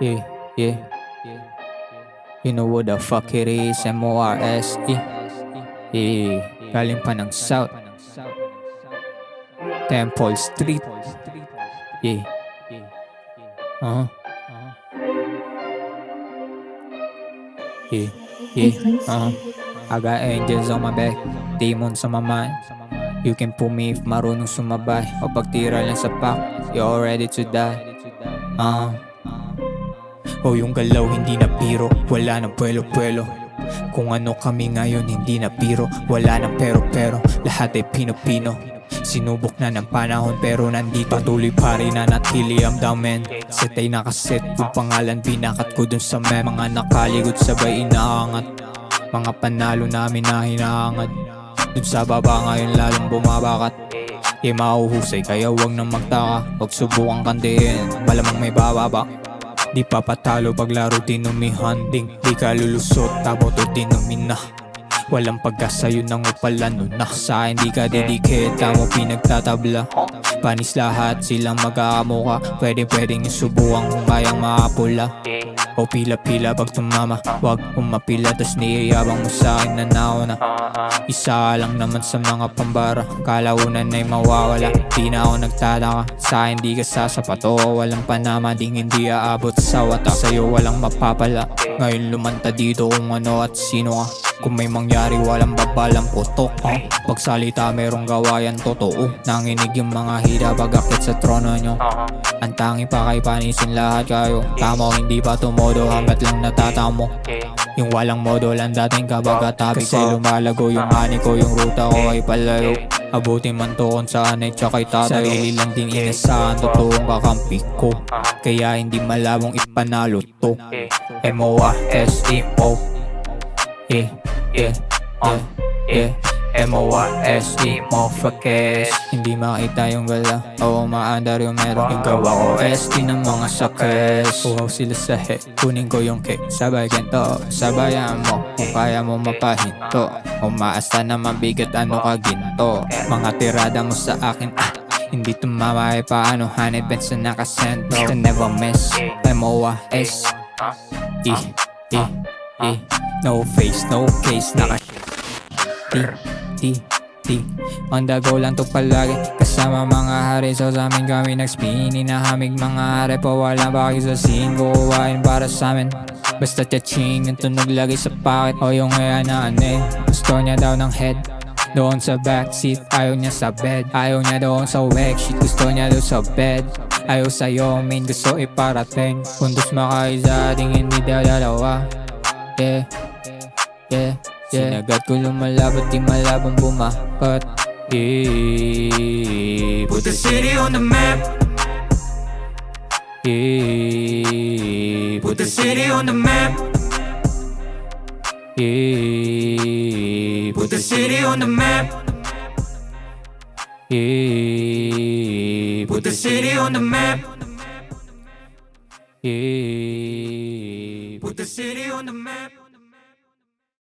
Yeah, yeah. You know what the fuck it is, M-O-R-S-E. Yeah, galing pa ng South Temple Street. Yeah, uh-huh. Yeah, yeah, uh-huh. I got angels on my back, demons on my mind. You can pull me if marunong sumabay. O pagtira lang sa pack, you're all ready to die. O yung galaw hindi na biro, wala nang pwelo-pwelo. Kung ano kami ngayon hindi na biro, wala nang pero-pero. Lahat ay pino-pino, sinubok na ng panahon pero nandito. Patuloy pa rin na natili ang damen. Set ay nakaset, yung pangalan binakat ko dun sa mem. Mga nakaligod sabay inaangat, mga panalo namin na hinahangad. Dun sa baba ngayon lalong bumabakat. Mauhusay kaya wag nang magtaka, wag subukang kandihin, malamang may bababa. Di papatalo paglaro tinumihanding, di ka lulusot taboto tinumina. Walang pagkasa yun ang upalan na sa akin di ka didikit, kamo pinagtatabla. Panis lahat silang mag-aamuka, pwedeng yung subukan kung kayang maapula. O pila-pila pag tumama, wag umapila tas niyayabang mo sa'kin na nauna. Isa lang naman sa mga pambara, kalaunan ay mawawala. Di na ako nagtataka, sa'kin di ka sasapat. O walang panama, ding hindi aabot sa watak. Sa'yo walang mapapala, ngayon lumanta dito kung ano at sino ka. Kung may mangyari walang babalang putok, pagsalita merong gawayan totoo. Nanginig yung mga hila pag-akit sa trono nyo. Ang tangi pa kay panisin lahat kayo. Tamo hindi pa tumodo hanggat lang natatamo. Yung walang modo lang dating kabagatabi ko. Kasi lumalago yung ani ko, yung ruta ko ay palayo. Abutin man to kung saan ay tsaka'y tatayo. Sarili lang din inasahan, totoong kakampi ko. Kaya hindi malabong ipanalo to. M-O-R-S-E-O. Yeah, yeah, yeah, yeah. M-O-R-S-E, motherfuckers. Hindi makita yung gala, oo maandar yung meron. Yung gawa ko ST ng mga suckers. Uhaw sila sa head, kunin ko yung cake. Sabay ganito, sabayan mo kung kaya mo mapahinto. Umaasta na mabigat ano ka ginto. Mga tirada mo sa akin, hindi tumama eh paano. 100 pence na nakasento, to never miss. M-O-R-S-E, no face, no case, on the go lang to palagi, kasama mga hari. So sa amin kami nag-spin, inahamig mga hari. Pawala baki sa scene, kukuhain para sa amin. Basta tiyaching, yung tunog lagi sa pocket. O yung kaya na gusto niya daw ng head doon sa backseat, ayaw niya sa bed. Ayaw niya doon sa worksheet, gusto niya doon sa bed. Ayaw sa'yo, main gusto iparating. Kundos makaisa, ating hindi dalawa. Yeah, yeah, yeah. Sinagat ko lumalabat, di malabang bumapat. Yeah, Put the city on the map. yeah, Put the city on the map. yeah, Put the city on the map. yeah, Put the city on the map. yeah. Put the city on the map.